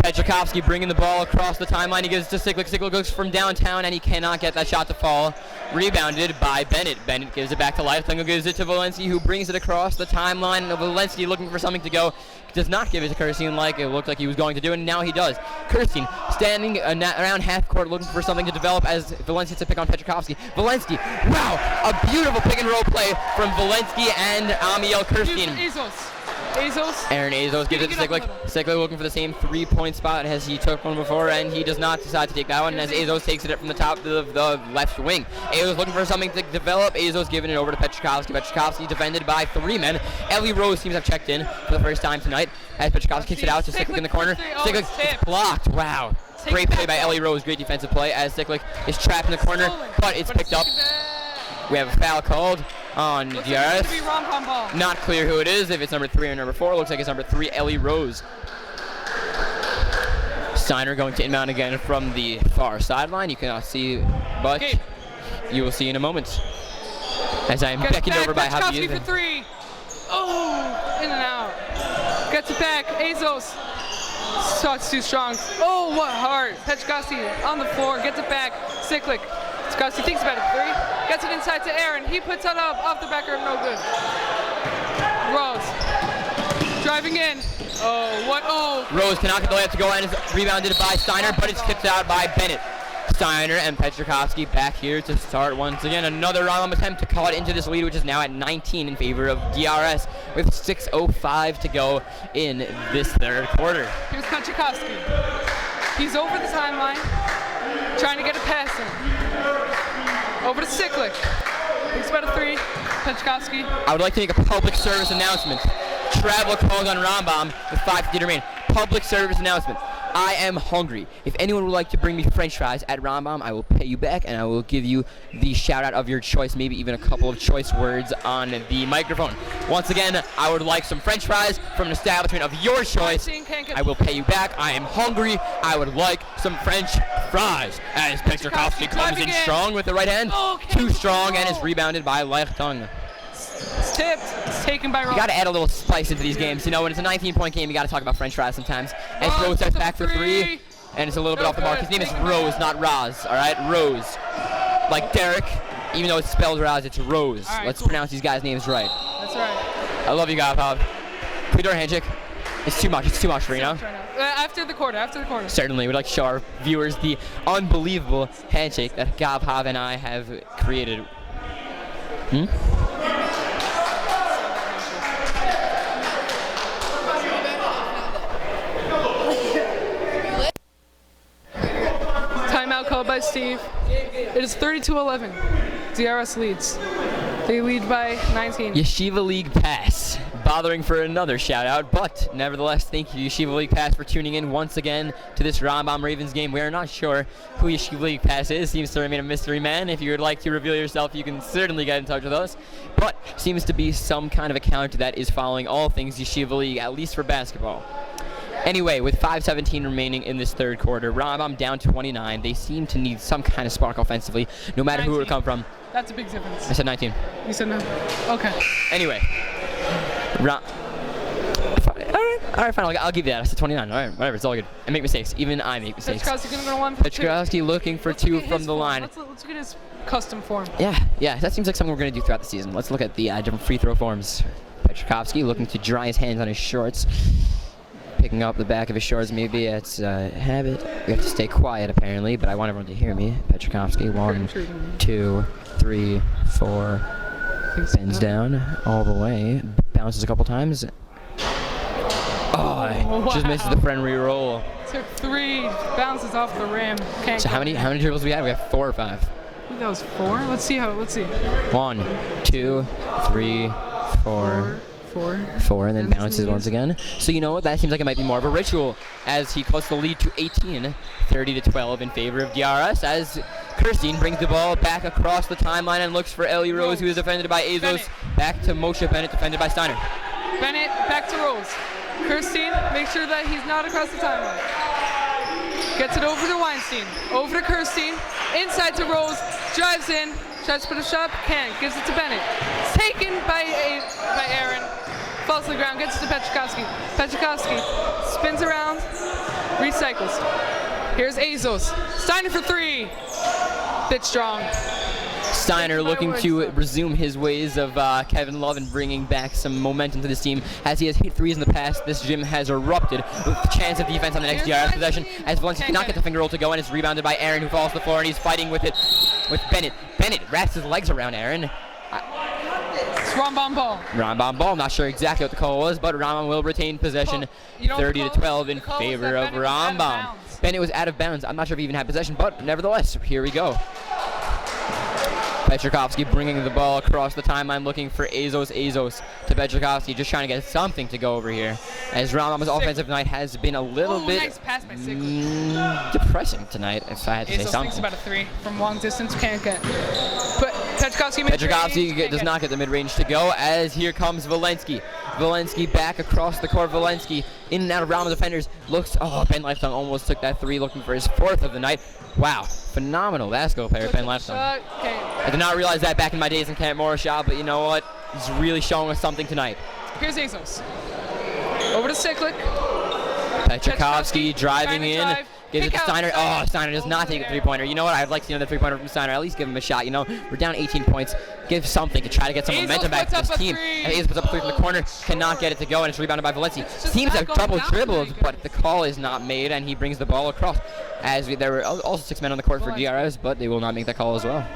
Petrikowski bringing the ball across the timeline. He gives it to Siklik. Siklik looks from downtown, and he cannot get that shot to fall. Rebounded by Bennett. Bennett gives it back to Leiflinger, gives it to Valensky, who brings it across the timeline. Valensky looking for something to go. Does not give it to Kirstein like it looked like he was going to do, and now he does. Kirstein standing around half court looking for something to develop as Valensky to pick on Petrikowski. Valensky, wow, a beautiful pick and roll play from Valensky and Amiel Kirstein. Aaron Azos gives it to Siklik. Siklik looking for the same three-point spot as he took one before, and he does not decide to take that one, as Azos takes it from the top of the left wing. Azos looking for something to develop. Azos giving it over to Petrikowski. Petrikowski defended by three men. Ellie Rose seems to have checked in for the first time tonight as Petrikowski kicks it out to Siklik in the corner. Siklik is blocked. Wow. Great play by Ellie Rose. Great defensive play as Siklik is trapped in the corner, but it's picked up. We have a foul called on DRS. Not clear who it is, if it's number 3 or number 4. Looks like it's number 3, Ellie Rose. Steiner going to inbound again from the far sideline. You cannot see, but you will see in a moment. As I am beckoned over by Javier. For 3. Oh, in and out. Gets it back. Azos. Shot's too strong. Oh, what hard. Petrikowski on the floor. Gets it back. Siklik. Petrikowski thinks about it. 3. Gets it inside to Aaron. He puts it up off the back rim. No good. Rose. Driving in. Oh, what? Oh. Rose cannot get the layup to go and is rebounded by Steiner, but it's kicked out by Bennett. Steiner and Petrikowski back here to start once again. Another Rambam attempt to call it into this lead, which is now at 19 in favor of DRS with 6:05 to go in this third quarter. Here's Petrikowski. He's over the timeline, trying to get a pass in. Over to Siklik. Thinks about a 3. Petrikowski. I would like to make a public service announcement. Travel called on Rambam with 5 to remain. Public service announcement. I am hungry. If anyone would like to bring me French fries at Rambam, I will pay you back and I will give you the shout out of your choice, maybe even a couple of choice words on the microphone. Once again, I would like some French fries from an establishment of your choice. I will pay you back. I am hungry. I would like some French fries. As Petrikowski comes in strong with the right hand. Too strong and is rebounded by Leichtung. It's tipped. It's taken by Rose. You got to add a little spice into these games. You know, when it's a 19-point game, you got to talk about French fries sometimes. As Rose steps back for 3, and it's a little bit off the mark. His name is Rose, not Raz. All right, Rose. Like Derek, even though it's spelled Raz, it's Rose. Right, Let's pronounce these guys' names right. That's right. I love you, Gavhav. Can we do our handshake? It's too much. It's too much for you, know? After the quarter. Certainly. We'd like to show our viewers the unbelievable handshake that Gavhav and I have created. Timeout called by Steve. It is 32-11. DRS leads. They lead by 19. Yeshiva League Pass. Bothering for another shout out, but nevertheless, thank you, Yeshiva League Pass, for tuning in once again to this Rambam Ravens game. We are not sure who Yeshiva League Pass is. Seems to remain a mystery man. If you would like to reveal yourself, you can certainly get in touch with us. But seems to be some kind of account that is following all things Yeshiva League, at least for basketball. Anyway, with 5:17 remaining in this third quarter, Rambam down 29. They seem to need some kind of spark offensively, no matter 19. who it come from. That's a big difference. I said 19. You said no. Okay. Anyway, All right, fine. I'll give you that. It's a 29. All right, whatever. It's all good. I make mistakes. Even I make mistakes. Petrikowski gonna go to 1 for 2. Petrikowski looking for 2 from the line. Let's look at his custom form. Yeah. That seems like something we're going to do throughout the season. Let's look at the different free throw forms. Petrikowski looking to dry his hands on his shorts. Picking up the back of his shorts. Maybe it's a habit. We have to stay quiet, apparently, but I want everyone to hear me. Petrikowski, 1, 2, 3, 4. Bends down all the way. Bounces a couple times. Oh, just misses the friendly roll. Took 3 bounces off the rim. So how many dribbles do we have? We have 4 or 5. I think that was 4. Let's see. 1, 2, 3, 4. 4, and then bounces once again. So you know what? That seems like it might be more of a ritual as he cuts the lead to 18, 30-12 in favor of DRS as Kirstein brings the ball back across the timeline and looks for Ellie Rose, who is defended by Azos. Bennett. Back to Moshe Bennett, defended by Steiner. Bennett, back to Rose. Kirstein, make sure that he's not across the timeline. Gets it over to Weinstein. Over to Kirstein. Inside to Rose. Drives in. Tries to put a shot. Can't. Gives it to Bennett. It's taken by Aaron. Falls to the ground. Gets it to Petrikowski. Petrikowski spins around. Recycles. Here's Azos. Steiner for 3. Bit strong. Steiner looking to resume his ways of Kevin Love and bringing back some momentum to this team. As he has hit 3s in the past, this gym has erupted with the chance of defense on the next DRS possession. As Valencia cannot get the finger roll to go, and it's rebounded by Aaron, who falls to the floor, and he's fighting with it with Bennett. Bennett wraps his legs around Aaron. It's Rambam ball. Rambam ball. Not sure exactly what the call was, but Rambam will retain possession. 30-12 in favor of Rambam. Bennett was out of bounds. I'm not sure if he even had possession, but nevertheless, here we go. Petrikowski bringing the ball across the timeline, looking for Azos. Azos to Petrikowski, just trying to get something to go over here. As Rambam's offensive night has been a little bit nice pass by depressing tonight, if I had to say Azos something. thinks about a 3 from long distance. Can't get. But Petrikowski does not get the mid-range to go, as here comes Valensky. Valensky back across the court. Valensky in and out of Rambam defenders. Looks, Ben Lifetime almost took that 3, looking for his 4th of the night. Wow, phenomenal basketball player, Ben Lifetime. I did not realize that back in my days in Camp Morrishaw, but you know what? He's really showing us something tonight. Here's Azos. Over to Siklik. Petrikowski driving in. Gives it to Steiner. Oh, Steiner does not take a 3-pointer. You know what? I'd like to see another 3-pointer from Steiner. At least give him a shot. You know, we're down 18 points. Give something to try to get some momentum back to this team. And Azos puts up a 3 from the corner. Cannot get it to go, and it's rebounded by Valencia. Teams have double dribbles, but the call is not made, and he brings the ball across. As there were also 6 men on the court for DRS, but they will not make that call as well.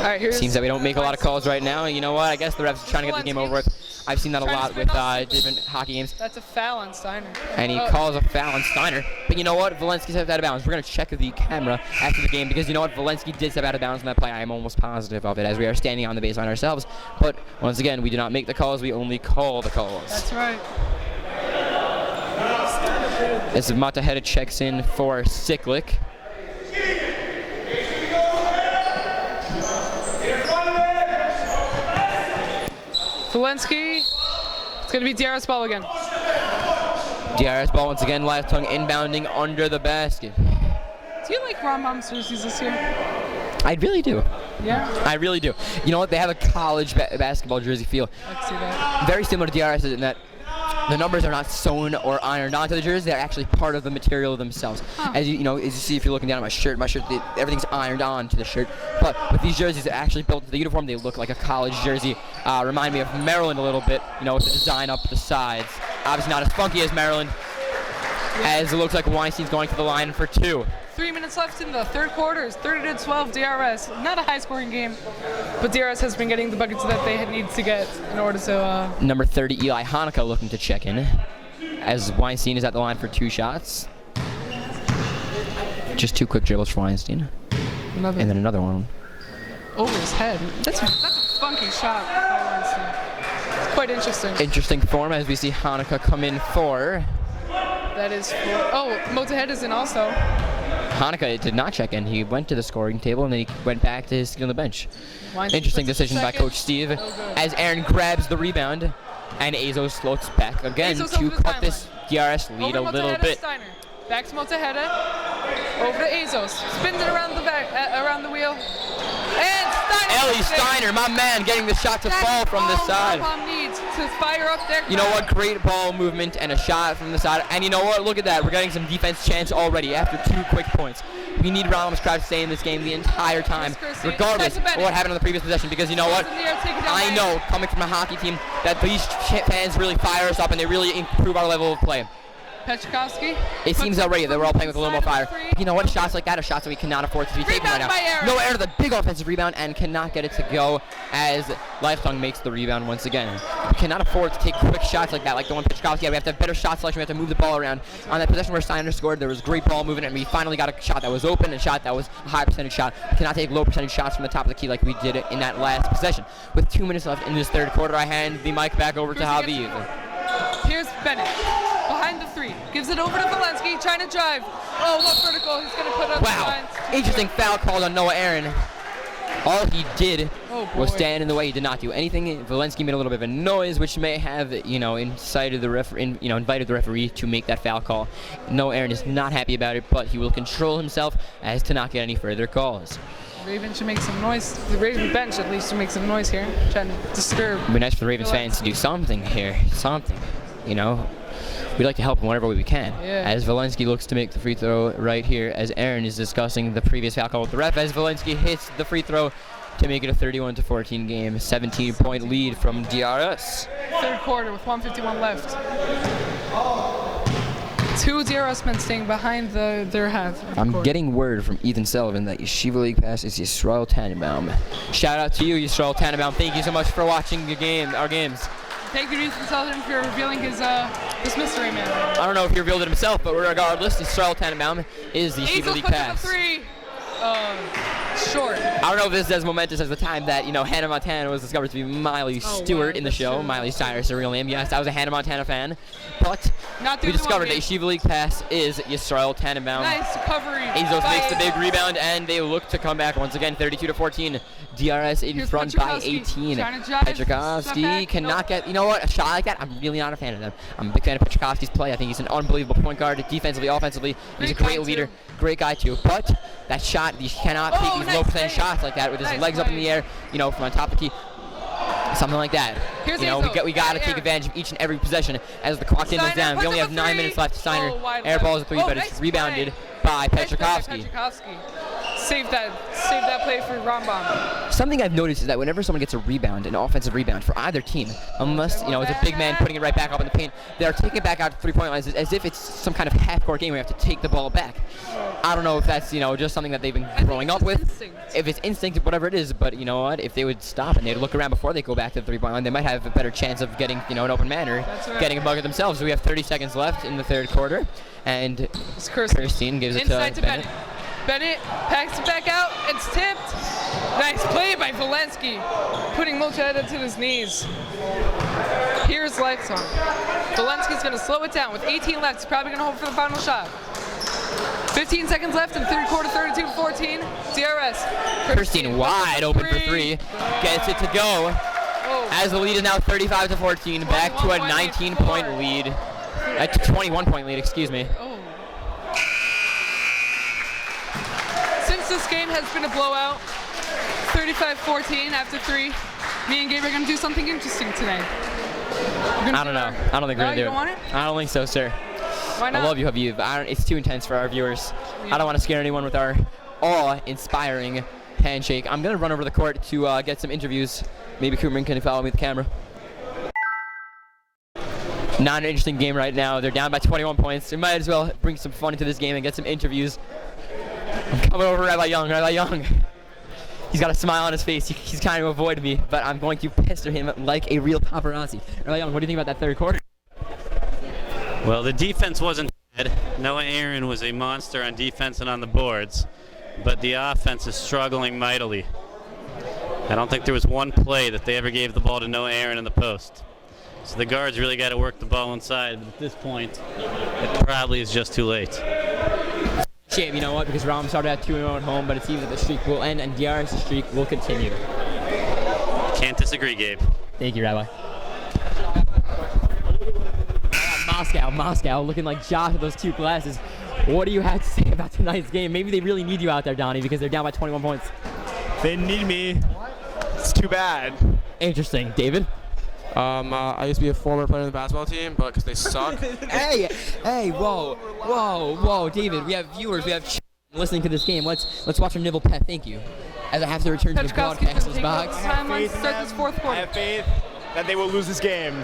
All right, seems that we don't make a lot of calls right now. You know what? I guess the refs are trying to get the game over with. I've seen that a lot with different hockey games. That's a foul on Steiner. And he calls a foul on Steiner. But you know what? Valensky stepped out of bounds. We're going to check the camera after the game because you know what? Valensky did step out of bounds in that play. I am almost positive of it as we are standing on the baseline ourselves. But once again, we do not make the calls. We only call the calls. That's right. As Mataheda checks in for Siklik. Valensky, it's going to be DRS ball again. DRS ball once again, left tongue inbounding under the basket. Do you like Rambam's jerseys this year? I really do. Yeah? I really do. You know what? They have a college basketball jersey feel. I can see that. Very similar to DRS in that the numbers are not sewn or ironed onto the jersey. They're actually part of the material themselves. Huh. As you see if you're looking down at my shirt, everything's ironed onto the shirt. But with these jerseys, they're actually built into the uniform. They look like a college jersey. Remind me of Maryland a little bit, with the design up the sides. Obviously not as funky as Maryland, as it looks like Weinstein's going to the line for 2. 3 minutes left in the third quarter. It's 30-12 DRS. Not a high-scoring game, but DRS has been getting the buckets that they need to get in order to... Number 30, Eli Hanukkah, looking to check in, as Weinstein is at the line for 2 shots. Just 2 quick dribbles for Weinstein. And then another one. Over his head. That's a funky shot by Weinstein. It's quite interesting. Interesting form as we see Hanukkah come in for... That is for... Oh, Motahed is in also. Hanukkah did not check in. He went to the scoring table and then he went back to his seat on the bench. Interesting decision by Coach Steve as Aaron grabs the rebound and Azos looks back again to cut this DRS lead a little bit. Steiner. Back to Motaheda. Over to Azos. Spins it around the back, around the wheel. And Steiner. Ellie Steiner, my man, getting the shot to fall from the side. Rambam needs. to fire up their crowd. You know what? Great ball movement and a shot from the side. And you know what? Look at that. We're getting some defense chance already after 2 quick points. We need Romham's crowd to stay in this game the entire time, regardless of what happened on the previous possession. Because you know what? I know, coming from a hockey team, that these fans really fire us up and they really improve our level of play. Petrikovsky. It seems already that we're all playing with a little more fire. You know what? Shots like that are shots that we cannot afford to be taking right now. No Aaron, the big offensive rebound, and cannot get it to go as Lifesong makes the rebound once again. We cannot afford to take quick shots like that, like the one Petrikovsky had. We have to have better shot selection. We have to move the ball around. On that possession where Steiner scored, there was great ball movement, and we finally got a shot that was open, and a shot that was a high percentage shot. We cannot take low percentage shots from the top of the key like we did it in that last possession. With 2 minutes left in this third quarter, I hand the mic back over to Javi. Here's Bennett. Behind the 3. Gives it over to Valensky. Trying to drive. Oh, what vertical. He's going to put up the lines. Interesting foul called on Noah Aaron. All he did was stand in the way. He did not do anything. Valensky made a little bit of a noise, which may have, invited the referee to make that foul call. Noah Aaron is not happy about it, but he will control himself as to not get any further calls. Ravens should make some noise. The Ravens bench at least should make some noise here. Trying to disturb. It'd be nice for the Ravens fans to do something here. Something. We'd like to help him whenever we can. Yeah. As Valensky looks to make the free throw right here, as Aaron is discussing the previous foul call with the ref, as Valensky hits the free throw to make it a 31-14 game. 17-point lead from DRS. Third quarter with 1:51 left. 2 DRS men staying behind their half. I'm getting word from Ethan Sullivan that Yeshiva League pass is Yisrael Tannenbaum. Shout out to you, Yisrael Tannenbaum. Thank you so much for watching our games. Thank you to Ethan Sullivan for revealing his mystery man. I don't know if he revealed it himself, but regardless, Yisrael Tannenbaum is the Yeshiva League pass. 3. Short. I don't know if this is as momentous as the time that, Hannah Montana was discovered to be Miley Stewart in the show. True. Miley Cyrus, her real name. Yes, I was a Hannah Montana fan. But we discovered that Yeshiva League pass is Yisrael Tannenbaum. Nice recovery. Azos makes the big rebound, and they look to come back once again, 32-14. DRS in front by 18. Petrikovsky cannot get, a shot like that. I'm really not a fan of them. I'm a big fan of Petrikovsky's play. I think he's an unbelievable point guard, defensively, offensively. He's a great leader, great guy too. But that shot, he cannot take these low percentage shots like that with his legs up in the air, from on top of the key. Something like that. We got to take advantage of each and every possession as the clock is down. We only have 9 minutes left. Steiner air balls a 3, but it's rebounded by Petrikovsky. Save that play for Rambam. Something I've noticed is that whenever someone gets a rebound, an offensive rebound for either team, unless it's a big man putting it right back up in the paint, they are taking it back out to 3-point lines as if it's some kind of half-court game where you have to take the ball back. I don't know if that's just something that they've been growing up with, if it's instinct, whatever it is. But you know what? If they would stop and they'd look around before they go back to the 3-point line, they might have a better chance of getting an open man or getting a bucket themselves. So we have 30 seconds left in the third quarter, and Kirstein gives it to Bennett. Bennett packs it back out. It's tipped. Nice play by Valensky, putting Mocheda to his knees. Here's Lifesong. Valensky's going to slow it down with 18 left. He's probably going to hope for the final shot. 15 seconds left in the third quarter, 32-14. DRS. Kirstein wide open for 3. Gets it to go. As the lead is now 35-14. Back to a 19-point lead. A 21-point lead, excuse me. This game has been a blowout. 35-14 after 3. Me and Gabe are going to do something interesting today. I don't know. I don't think we're going to do it. You don't want it? I don't think so, sir. Why not? I love you, Habib. It's too intense for our viewers. Yeah. I don't want to scare anyone with our awe-inspiring handshake. I'm going to run over the court to get some interviews. Maybe Cooperman can follow me with the camera. Not an interesting game right now. They're down by 21 points. We might as well bring some fun into this game and get some interviews. I'm coming over Rabbi Young. Rabbi Young. He's got a smile on his face. He's trying to avoid me, but I'm going to pester him like a real paparazzi. Rabbi Young, what do you think about that third quarter? Well, the defense wasn't bad. Noah Aaron was a monster on defense and on the boards, but the offense is struggling mightily. I don't think there was one play that they ever gave the ball to Noah Aaron in the post. So the guards really got to work the ball inside, but at this point, it probably is just too late. Shame, you know what? Because Ram started at 2-0 at home, but it seems that the streak will end and DR's streak will continue. Can't disagree, Gabe. Thank you, Rabbi. Moscow, looking like Josh with those 2 glasses. What do you have to say about tonight's game? Maybe they really need you out there, Donnie, because they're down by 21 points. They need me. It's too bad. Interesting. David? I used to be a former player on the basketball team, but because they suck. Hey, whoa, David. We have viewers. We have listening to this game. Let's watch them nibble pet. Thank you. As I have to return to the broadcaster's box. I have faith that they will lose this game.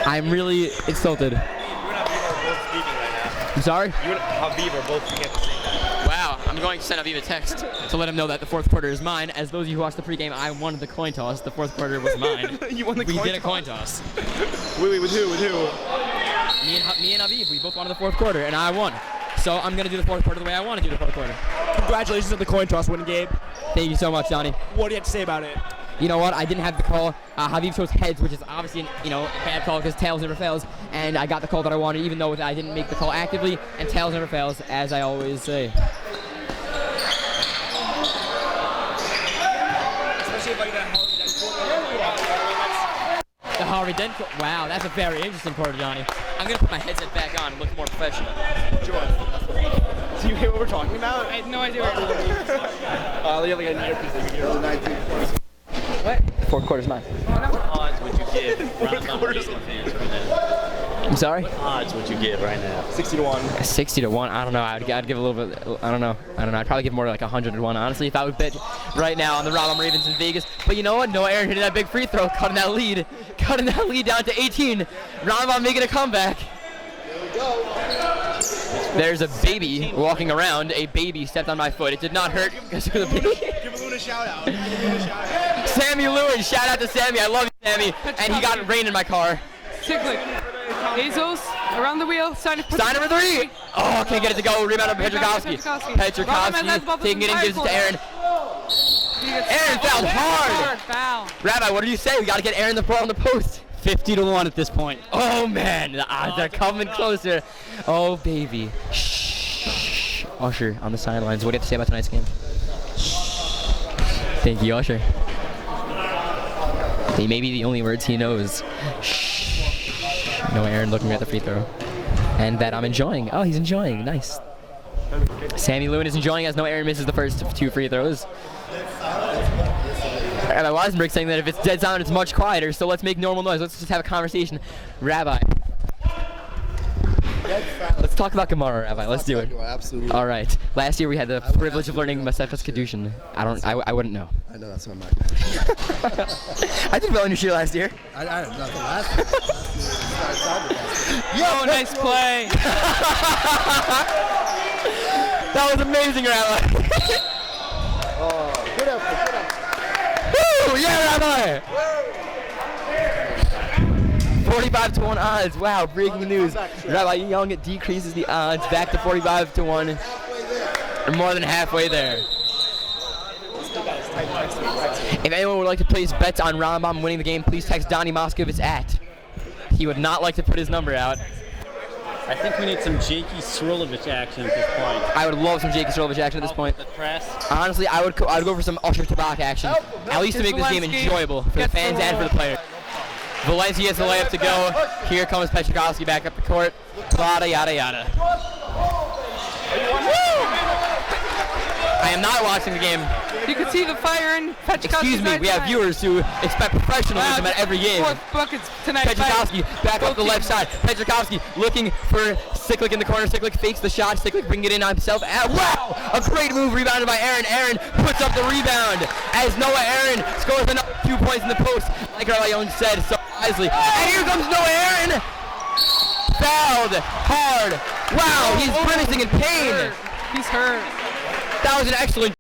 I'm really insulted. You and Aviv are both speaking right now. I'm sorry? You and Aviv are both speaking at the same time. Wow, I'm going to send Aviv a text to let him know that the fourth quarter is mine. As those of you who watched the pregame, I won the coin toss. The fourth quarter was mine. You won the we coin did a toss? coin toss. Wait, with who? Me and Aviv, we both won the fourth quarter, and I won. So I'm going to do the fourth quarter the way I want to do the fourth quarter. Congratulations on the coin toss win, Gabe. Thank you so much, Johnny. What do you have to say about it? You know what? I didn't have the call. Aviv chose heads, which is obviously a bad call because tails never fails. And I got the call that I wanted, even though I didn't make the call actively. And tails never fails, as I always say. Especially if I get The Harvey Dent. Wow, that's a very interesting quarter, Johnny. I'm gonna put my headset back on and look more professional. Do you hear what we're talking about? I had no idea what you're talking about. What? Fourth quarter's mine. What odds would you give Rambam Racing fans right now? I'm sorry? What odds would you give right now? 60 to 1. 60 to 1. I don't know. I'd give a little bit. I don't know. I'd probably give more like 100 to 1. Honestly, if I would bet right now on the Rambam Ravens in Vegas. But you know what? Noah Aaron hitting that big free throw, cutting that lead down to 18. Rambam making a comeback. There's a baby walking around. A baby stepped on my foot. It did not hurt. Give Luna a shout out. Sammy Lewin. Shout out to Sammy. I love you, Sammy. And he got rain in my car. Ticklick. Bezos, around the wheel, sign for 3. Oh, can't get it to go. Rebound of Petrakowski. Taking it and gives it to Aaron. Aaron fouled hard. Foul. Rabbi, what do you say? We got to get Aaron the ball on the post. 50 to 1 at this point. Oh man, the odds are coming closer. Oh baby. Shh. Usher on the sidelines. What do you have to say about tonight's game? Thank you, Usher. They may be the only words he knows. Shh. No Aaron looking at the free throw. And that I'm enjoying. Oh, he's enjoying. Nice. Sammy Lewin is enjoying as no Aaron misses the first 2 free throws. Rabbi Weisenberg saying that if it's dead silent, it's much quieter, so let's make normal noise. Let's just have a conversation. Rabbi. Let's talk about Gemara, Rabbi. Let's do it. Absolutely. All right. Last year we had the privilege of learning Masechtas Kedushin. I wouldn't know. I know that's on my mind. I did well in your shir last year. I had nothing last year. Yo, nice play. That was amazing, Rabbi. Oh, good effort. Woo! Yeah, Rabbi! 45 to 1 odds. Wow, breaking news. Rabbi Young decreases the odds back to 45 to 1. We're more than halfway there. If anyone would like to place bets on Rambam winning the game, please text Donnie Moskovitz at. He would not like to put his number out. I think we need some Jakey Srilovich action at this point. I would love some Jakey Srilovich action at this point. The press. Honestly, I'd go for some Usher Tabak action. At least to make this game enjoyable for the fans and for the players. Valencia has the layup to go. Here comes Petrakowski back up the court. Yada, yada, yada. I am not watching the game. You can see the fire in Petrakowski's Excuse me, we have viewers who expect professionalism at every game. 4 buckets tonight. Petrakowski back up the left side. Petrakowski looking for Siklik in the corner. Siklik fakes the shot. Siklik bringing it in on himself. Wow! A great move rebounded by Aaron. Aaron puts up the rebound as Noah Aaron scores another 2 points in the post. Like Arlayone said so wisely. And here comes Noah Aaron! Fouled hard. Wow, he's grimacing in pain. He's hurt. That was an excellent